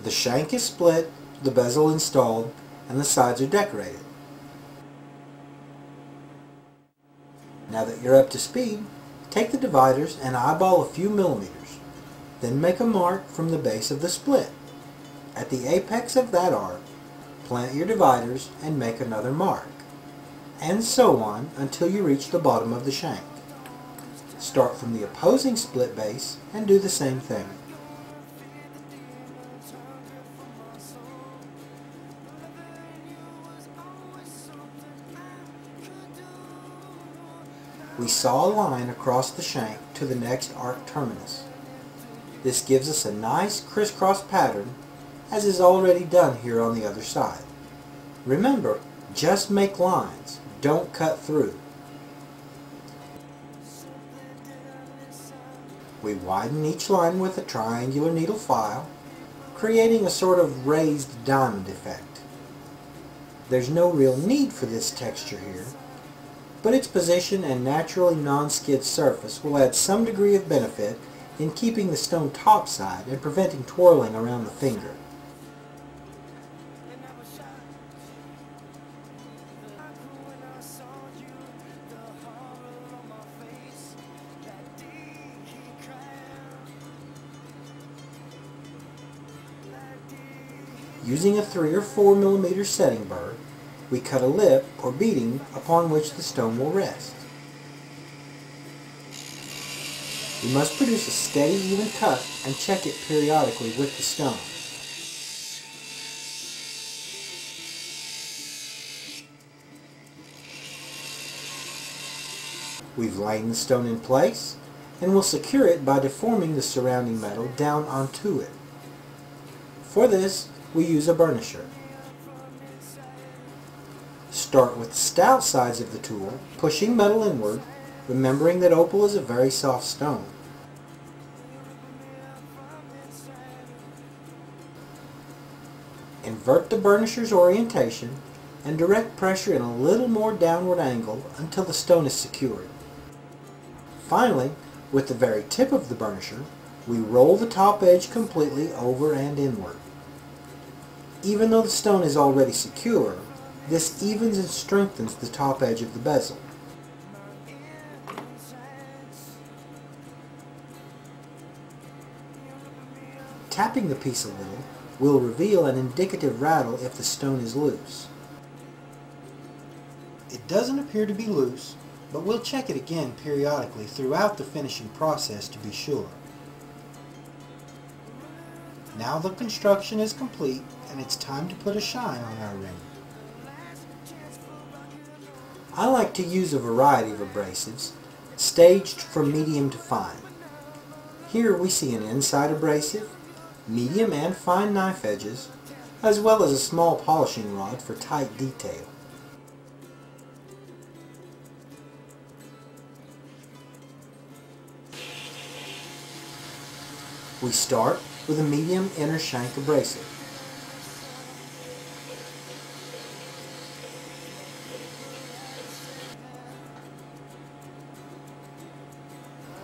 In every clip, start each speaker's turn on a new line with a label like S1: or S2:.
S1: The shank is split, the bezel installed, and the sides are decorated. Now that you're up to speed, take the dividers and eyeball a few millimeters. Then make a mark from the base of the split. At the apex of that arc, plant your dividers and make another mark, and so on until you reach the bottom of the shank. Start from the opposing split base and do the same thing. We saw a line across the shank to the next arc terminus. This gives us a nice crisscross pattern, as is already done here on the other side. Remember, just make lines, don't cut through. We widen each line with a triangular needle file, creating a sort of raised diamond effect. There's no real need for this texture here, but its position and naturally non-skid surface will add some degree of benefit in keeping the stone topside and preventing twirling around the finger. Using a 3 or 4 millimeter setting burr, we cut a lip or beading upon which the stone will rest. We must produce a steady, even cut and check it periodically with the stone. We've laid the stone in place and will secure it by deforming the surrounding metal down onto it. For this, we use a burnisher. Start with the stout sides of the tool, pushing metal inward, remembering that opal is a very soft stone. Invert the burnisher's orientation and direct pressure in a little more downward angle until the stone is secured. Finally, with the very tip of the burnisher, we roll the top edge completely over and inward. Even though the stone is already secure, this evens and strengthens the top edge of the bezel. Tapping the piece a little will reveal an indicative rattle if the stone is loose. It doesn't appear to be loose, but we'll check it again periodically throughout the finishing process to be sure. Now the construction is complete and it's time to put a shine on our ring. I like to use a variety of abrasives, staged from medium to fine. Here we see an inside abrasive, medium and fine knife edges, as well as a small polishing rod for tight detail. We start with a medium inner shank abrasive.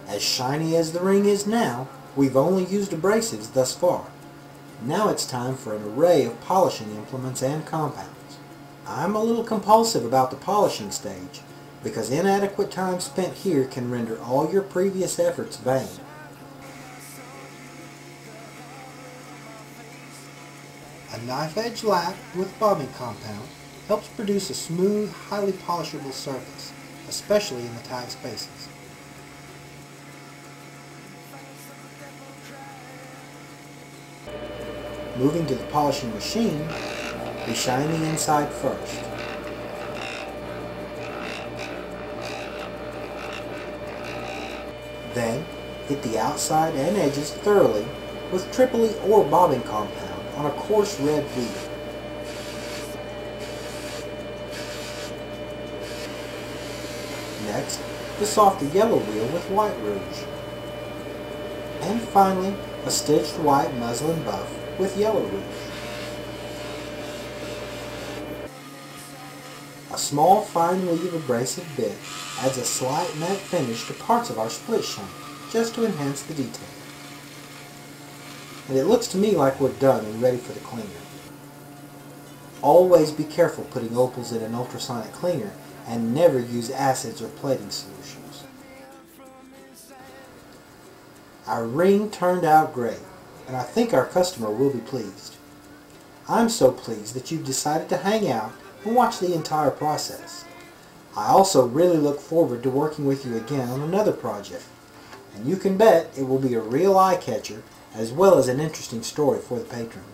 S1: As shiny as the ring is now, we've only used abrasives thus far. Now it's time for an array of polishing implements and compounds. I'm a little compulsive about the polishing stage, because inadequate time spent here can render all your previous efforts vain. A knife edge lap with bobbing compound helps produce a smooth, highly polishable surface, especially in the tight spaces. Moving to the polishing machine, we shine the inside first. Then, hit the outside and edges thoroughly with tripoli or bobbing compound on a coarse red wheel. Next, the softer yellow wheel with white rouge. And finally, a stitched white muslin buff with yellow rouge. A small fine weave abrasive bit adds a slight matte finish to parts of our split shank, just to enhance the detail. and it looks to me like we're done and ready for the cleaner. Always be careful putting opals in an ultrasonic cleaner and never use acids or plating solutions. Our ring turned out great, and I think our customer will be pleased. I'm so pleased that you've decided to hang out and watch the entire process. I also really look forward to working with you again on another project, and you can bet it will be a real eye-catcher as well as an interesting story for the patron.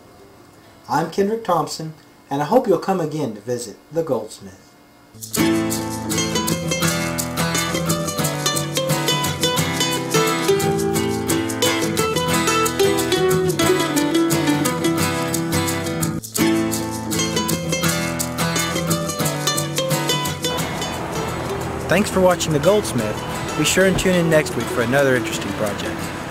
S1: I'm Kendrick Thompson, and I hope you'll come again to visit the Goldsmith. Thanks for watching The Goldsmith. Be sure and tune in next week for another interesting project.